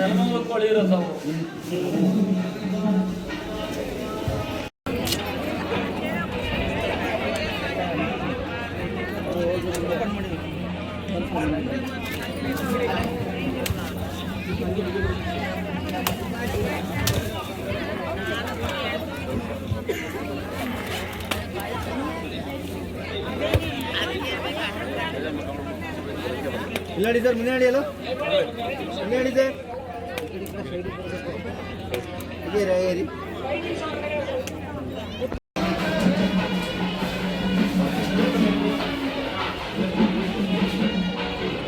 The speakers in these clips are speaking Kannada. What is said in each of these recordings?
ನೆಲಮಂಗಲ ಕೋಳಿ ಇರೋದು ಇಲ್ಲಾಡಿ ಸರ್ ಮುಂದೆ ಅಲ್ಲ ಮುಂದೆ ಸರ್ ಇದೀರಾ ಏರಿ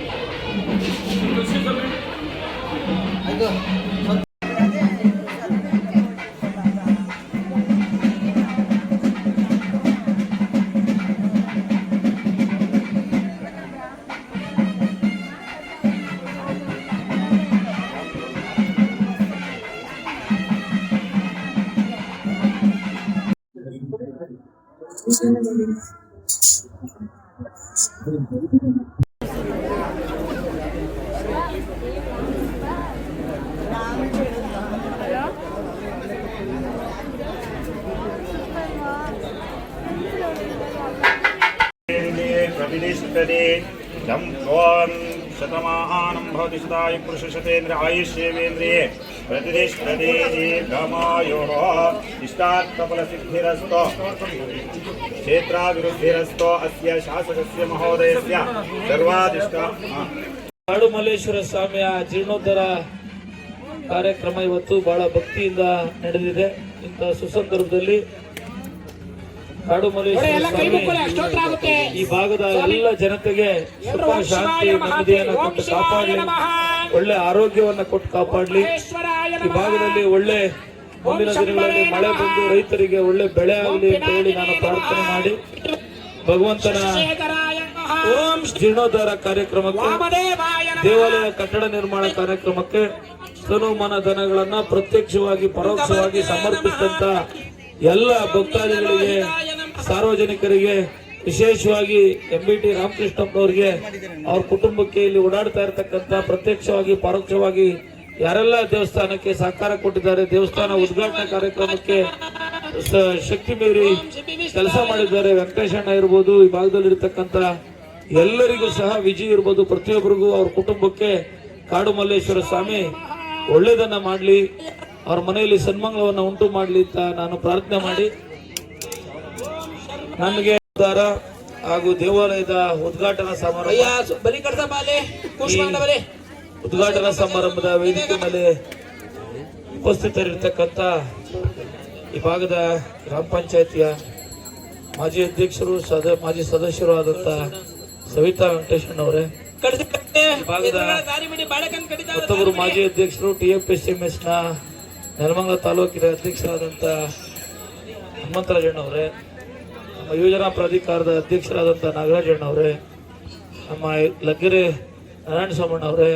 ಆಯ್ತು लं त्वं शतमानं भवति सदाय पुरुषशतेन्द्र आयुष्येवेन्द्रिये प्रतिष्ठते दीर्घमायुः इष्टार्थफलसिद्धिरस्तो क्षेत्राभिवृद्धिरस्तो अस्य शासकस्य महोदयस्य सर्वादिष्ट ಕಾಡುಮಲ್ಲೇಶ್ವರ ಸ್ವಾಮಿಯ ಜೀರ್ಣೋದ್ಧಾರ ಕಾರ್ಯಕ್ರಮ ಇವತ್ತು ಬಹಳ ಭಕ್ತಿಯಿಂದ ನಡೆದಿದೆ. ಇಂತಹ ಸುಸಂದರ್ಭದಲ್ಲಿ ಕಾಡುಮಲ್ಲೇಶ್ವರ ಸ್ವಾಮಿ ಈ ಭಾಗದ ಎಲ್ಲ ಜನತೆಗೆ ಸುಖ ಶಾಂತಿ ನೆಮ್ಮದಿಯನ್ನು ಕೊಟ್ಟು ಕಾಪಾಡಲಿ, ಒಳ್ಳೆ ಆರೋಗ್ಯವನ್ನ ಕೊಟ್ಟು ಕಾಪಾಡಲಿ. ಈ ಭಾಗದಲ್ಲಿ ಒಳ್ಳೆ ಮುಂದಿನ ದಿನಗಳಲ್ಲಿ ಮಳೆ ಬಂದು ರೈತರಿಗೆ ಒಳ್ಳೆ ಬೆಳೆ ಆಗಲಿ ಅಂತ ಹೇಳಿ ನಾನು ಪ್ರಾರ್ಥನೆ ಮಾಡಿ ಭಗವಂತನ ಜೀರ್ಣೋದ್ಧಾರ ಕಾರ್ಯಕ್ರಮಕ್ಕೆ, ದೇವಾಲಯ ಕಟ್ಟಡ ನಿರ್ಮಾಣ ಕಾರ್ಯಕ್ರಮಕ್ಕೆ ತನು ಮನ ಧನಗಳನ್ನ ಪ್ರತ್ಯಕ್ಷವಾಗಿ ಪರೋಕ್ಷವಾಗಿ ಸಮರ್ಪಿಸಿದಂತ ಎಲ್ಲ ಭಕ್ತಾದಿಗಳಿಗೆ, ಸಾರ್ವಜನಿಕರಿಗೆ, ವಿಶೇಷವಾಗಿ MBT ರಾಮಕೃಷ್ಣಪ್ಪನವರಿಗೆ, ಅವ್ರ ಕುಟುಂಬಕ್ಕೆ, ಇಲ್ಲಿ ಓಡಾಡ್ತಾ ಇರತಕ್ಕಂತ ಪ್ರತ್ಯಕ್ಷವಾಗಿ ಪರೋಕ್ಷವಾಗಿ ಯಾರೆಲ್ಲ ದೇವಸ್ಥಾನಕ್ಕೆ ಸಹಕಾರ ಕೊಟ್ಟಿದ್ದಾರೆ, ದೇವಸ್ಥಾನ ಉದ್ಘಾಟನಾ ಕಾರ್ಯಕ್ರಮಕ್ಕೆ ಶಕ್ತಿ ಮೀರಿ ಕೆಲಸ ಮಾಡಿದ್ದಾರೆ, ವೆಂಕಟೇಶಣ್ಣ ಇರ್ಬೋದು, ಈ ಭಾಗದಲ್ಲಿ ಇರತಕ್ಕಂತ ಎಲ್ಲರಿಗೂ ಸಹ ವಿಜಯ್ ಇರ್ಬೋದು, ಪ್ರತಿಯೊಬ್ಬರಿಗೂ ಅವ್ರ ಕುಟುಂಬಕ್ಕೆ ಕಾಡುಮಲ್ಲೇಶ್ವರ ಸ್ವಾಮಿ ಒಳ್ಳೇದನ್ನ ಮಾಡ್ಲಿ, ಅವ್ರ ಮನೆಯಲ್ಲಿ ಸನ್ಮಂಗಳವನ್ನ ಉಂಟು ಮಾಡ್ಲಿ ಅಂತ ನಾನು ಪ್ರಾರ್ಥನೆ ಮಾಡಿ ನನಗೆ ಹಾಗೂ ದೇವಾಲಯದ ಉದ್ಘಾಟನಾ ಉದ್ಘಾಟನಾ ಸಮಾರಂಭದ ವೇದಿಕೆ ಮೇಲೆ ಉಪಸ್ಥಿತರಿರ್ತಕ್ಕಂಥ ಈ ಭಾಗದ ಗ್ರಾಮ ಪಂಚಾಯತಿಯ ಮಾಜಿ ಅಧ್ಯಕ್ಷರು, ಮಾಜಿ ಸದಸ್ಯರು ಆದಂತ ಸವಿತಾ ವೆಂಕಟೇಶಣ್ಣವರೇ, ಭಾಗದ ಮತ್ತೊಬ್ಬರು ಮಾಜಿ ಅಧ್ಯಕ್ಷರು TFSMS ನ ನೆಲಮಂಗಲ ತಾಲೂಕಿನ ಅಧ್ಯಕ್ಷರಾದಂತ ಹನುಮಂತರಾಜಣ್ಣವರೇ, ನಮ್ಮ ಯೋಜನಾ ಪ್ರಾಧಿಕಾರದ ಅಧ್ಯಕ್ಷರಾದಂತ ನಾಗರಾಜಣ್ಣವರೇ, ನಮ್ಮ ಲಗ್ಗೆರೆ ನಾರಾಯಣ ಸ್ವಾಮಣ್ಣವರೇ,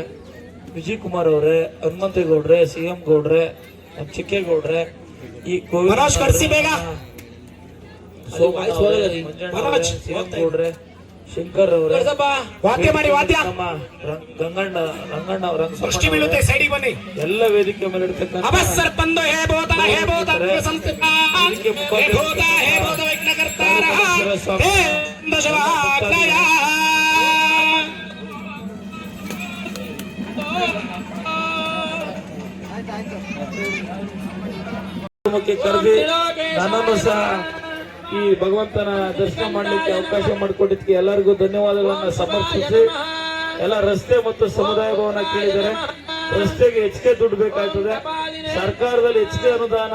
ವಿಜಯ್ ಕುಮಾರ್ ಅವರೇ, ಹನುಮಂತೇಗೌಡ್ರೆ, CM ಗೌಡ್ರೆ, ನಮ್ಮ ಚಿಕ್ಕೇಗೌಡ್ರೆ, ಈ ಗೌಡ್ರೆ, ಶಂಕರ್ ಅವರೇ, ನಮ್ಮ ರಂಗಣ್ಣ ಎಲ್ಲ ವೇದಿಕೆ ಮೇಲೆ ಇರ್ತಕ್ಕಂಥ ಕರೆದಿ ನನ್ನನ್ನು ಸಹ ಈ ಭಗವಂತನ ದರ್ಶನ ಮಾಡಲಿಕ್ಕೆ ಅವಕಾಶ ಮಾಡಿಕೊಟ್ಟಿದ್ದಕ್ಕೆ ಎಲ್ಲರಿಗೂ ಧನ್ಯವಾದಗಳನ್ನ ಸಮರ್ಪಿಸಿ, ಎಲ್ಲ ರಸ್ತೆ ಮತ್ತು ಸಮುದಾಯ ಭವನ ಕೇಳಿದರೆ ರಸ್ತೆಗೆ ಹೆಚ್ಚಿಗೆ ದುಡ್ಡು ಬೇಕಾಗ್ತದೆ. ಸರ್ಕಾರದಲ್ಲಿ ಹೆಚ್ಚಿಗೆ ಅನುದಾನ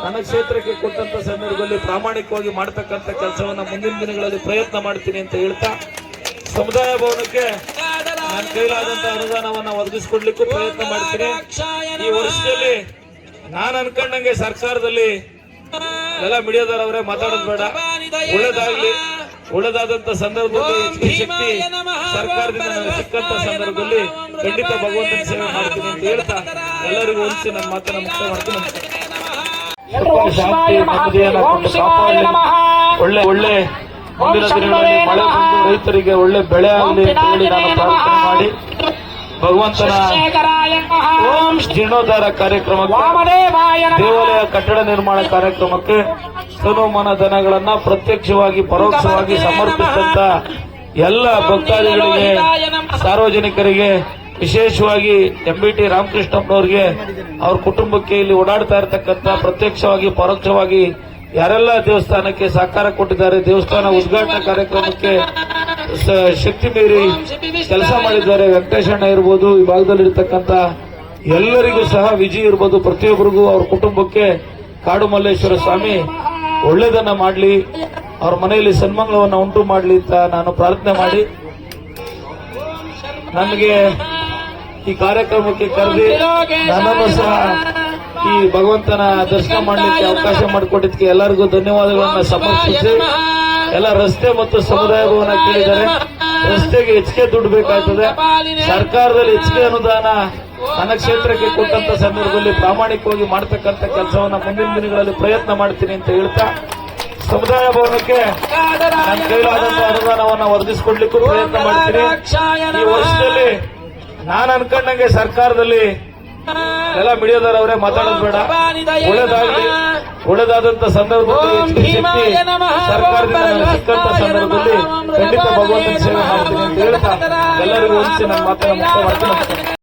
ನನ್ನ ಕ್ಷೇತ್ರಕ್ಕೆ ಕೊಟ್ಟಂತ ಸಂದರ್ಭದಲ್ಲಿ ಪ್ರಾಮಾಣಿಕವಾಗಿ ಮಾಡತಕ್ಕಂತ ಕೆಲಸವನ್ನ ಮುಂದಿನ ದಿನಗಳಲ್ಲಿ ಪ್ರಯತ್ನ ಮಾಡ್ತೀನಿ ಅಂತ ಹೇಳ್ತಾ, ಸಮುದಾಯ ಭವನಕ್ಕೆ ನನ್ನ ಕೈಲಾದಂತ ಅನುದಾನವನ್ನ ಒದಗಿಸಿಕೊಡ್ಲಿಕ್ಕೂ ಪ್ರಯತ್ನ ಮಾಡ್ತೀನಿ. ಈ ವರ್ಷದಲ್ಲಿ ನಾನು ಅನ್ಕೊಂಡಂಗೆ ಸರ್ಕಾರದಲ್ಲಿ ಎಲ್ಲ ಮೀಡಿಯಾದವರೇ ಮಾತಾಡೋದು ಬೇಡ, ಒಳ್ಳೇದಾಗ್ಲಿ, ಒಳ್ಳೇದಾದಂತ ಸಂದರ್ಭದಲ್ಲಿ ಹೆಚ್ಚಿಗೆ ಶಕ್ತಿ ಸರ್ಕಾರದಿಂದ ನನಗೆ ಸಿಕ್ಕಂತ ಸಂದರ್ಭದಲ್ಲಿ ಖಂಡಿತ ಭಗವಂತನ ಸೇವೆ ಮಾಡ್ತೀನಿ ಅಂತ ಹೇಳ್ತಾ ಎಲ್ಲರಿಗೂ ಹೊಲಿಸಿ ನನ್ನ ಮಾತನ್ನ ಮುಕ್ತ ಮಾಡ್ತೀನಿ. ಶಾಂತಿ ನೆಮ್ಮದಿಯನ್ನ ಕೊಟ್ಟು ಕಾಪಾಡಲಿ, ಒಳ್ಳೆ ಮುಂದಿನ ದಿನಗಳಲ್ಲಿ ಮಳೆ ಬಂದು ರೈತರಿಗೆ ಒಳ್ಳೆ ಬೆಳೆ ಆಗಲಿ ಅಂತ ಹೇಳಿ ನಾನು ಪ್ರಾರ್ಥನೆ ಮಾಡಿ ಭಗವಂತನ ಓಂ ಜೀರ್ಣೋದ್ಧಾರ ಕಾರ್ಯಕ್ರಮಕ್ಕೆ ವಾಮದೇವಾಯ ನಮಃ. ದೇವಾಲಯ ಕಟ್ಟಡ ನಿರ್ಮಾಣ ಕಾರ್ಯಕ್ರಮಕ್ಕೆ ತನುಮನ ಧನಗಳನ್ನ ಪ್ರತ್ಯಕ್ಷವಾಗಿ ಪರೋಕ್ಷವಾಗಿ ಸಮರ್ಪಿಸಿದಂತ ಎಲ್ಲ ಭಕ್ತಾದಿಗಳಿಗೆ ಸಾರ್ವಜನಿಕರಿಗೆ ವಿಶೇಷವಾಗಿ MBT ರಾಮಕೃಷ್ಣಪ್ಪನವ್ರಿಗೆ ಅವ್ರ ಕುಟುಂಬಕ್ಕೆ ಇಲ್ಲಿ ಓಡಾಡ್ತಾ ಇರತಕ್ಕಂತ ಪ್ರತ್ಯಕ್ಷವಾಗಿ ಪರೋಕ್ಷವಾಗಿ ಯಾರೆಲ್ಲ ದೇವಸ್ಥಾನಕ್ಕೆ ಸಹಕಾರ ಕೊಟ್ಟಿದ್ದಾರೆ, ದೇವಸ್ಥಾನ ಉದ್ಘಾಟನಾ ಕಾರ್ಯಕ್ರಮಕ್ಕೆ ಶಕ್ತಿ ಮೀರಿ ಕೆಲಸ ಮಾಡಿದ್ದಾರೆ, ವೆಂಕಟೇಶಣ್ಣ ಇರ್ಬೋದು, ಈ ಭಾಗದಲ್ಲಿರ್ತಕ್ಕಂಥ ಎಲ್ಲರಿಗೂ ಸಹ ವಿಜಯ್ ಇರ್ಬೋದು, ಪ್ರತಿಯೊಬ್ಬರಿಗೂ ಅವ್ರ ಕುಟುಂಬಕ್ಕೆ ಕಾಡು ಮಲ್ಲೇಶ್ವರ ಸ್ವಾಮಿ ಒಳ್ಳೇದನ್ನ ಮಾಡಲಿ, ಅವ್ರ ಮನೆಯಲ್ಲಿ ಸನ್ಮಂಗಳವನ್ನ ಉಂಟು ಮಾಡಲಿ ಅಂತ ನಾನು ಪ್ರಾರ್ಥನೆ ಮಾಡಿ ನನಗೆ ಈ ಕಾರ್ಯಕ್ರಮಕ್ಕೆ ಕರೆದಿ ನನ್ನನ್ನು ಸಹ ಈ ಭಗವಂತನ ದರ್ಶನ ಮಾಡಲಿಕ್ಕೆ ಅವಕಾಶ ಮಾಡಿಕೊಟ್ಟಿದ್ದಕ್ಕೆ ಎಲ್ಲರಿಗೂ ಧನ್ಯವಾದಗಳನ್ನ ಸಮರ್ಪಿಸಿ, ಎಲ್ಲ ರಸ್ತೆ ಮತ್ತು ಸಮುದಾಯ ಭವನ ಕೇಳಿದ್ದಾರೆ. ರಸ್ತೆಗೆ ಹೆಚ್ಚಿಗೆ ದುಡ್ಡು ಬೇಕಾಗ್ತದೆ. ಸರ್ಕಾರದಲ್ಲಿ ಹೆಚ್ಚಿಗೆ ಅನುದಾನ ನನ್ನ ಕ್ಷೇತ್ರಕ್ಕೆ ಕೊಟ್ಟಂತ ಸಂದರ್ಭದಲ್ಲಿ ಪ್ರಾಮಾಣಿಕವಾಗಿ ಮಾಡತಕ್ಕಂತ ಕೆಲಸವನ್ನ ಮುಂದಿನ ದಿನಗಳಲ್ಲಿ ಪ್ರಯತ್ನ ಮಾಡ್ತೀನಿ ಅಂತ ಹೇಳ್ತಾ, ಸಮುದಾಯ ಭವನಕ್ಕೆ ನನ್ನ ಕೈಲಾದಂತ ಅನುದಾನವನ್ನ ಒದಗಿಸಿಕೊಡ್ಲಿಕ್ಕೂ ಪ್ರಯತ್ನ ಮಾಡ್ತೀನಿ. ಈ ವರ್ಷದಲ್ಲಿ ನಾನು ಅನ್ಕೊಂಡಂಗೆ ಸರ್ಕಾರದಲ್ಲಿ ಎಲ್ಲ ಮೀಡಿಯಾದವರವರೇ ಮಾತಾಡೋದು ಬೇಡ, ಒಳ್ಳೇದಾದಂತ ಸಂದರ್ಭದಲ್ಲಿ ಹೆಚ್ಚಿಗೆ ಶಕ್ತಿ ಸರ್ಕಾರದಿಂದ ನನಗೆ ಸಿಕ್ಕಂತ ಸಂದರ್ಭದಲ್ಲಿ ಖಂಡಿತ ಭಗವಂತನ ಸೇವೆ ಮಾಡ್ತೀನಿ ಅಂತ ಹೇಳ್ತಾ ಎಲ್ಲರಿಗೂ ಹೊಂದಿಸಿ ನನ್ನ ಮಾತನ್ನ ಮುಕ್ತ ಮಾಡ್ತೀನಿ.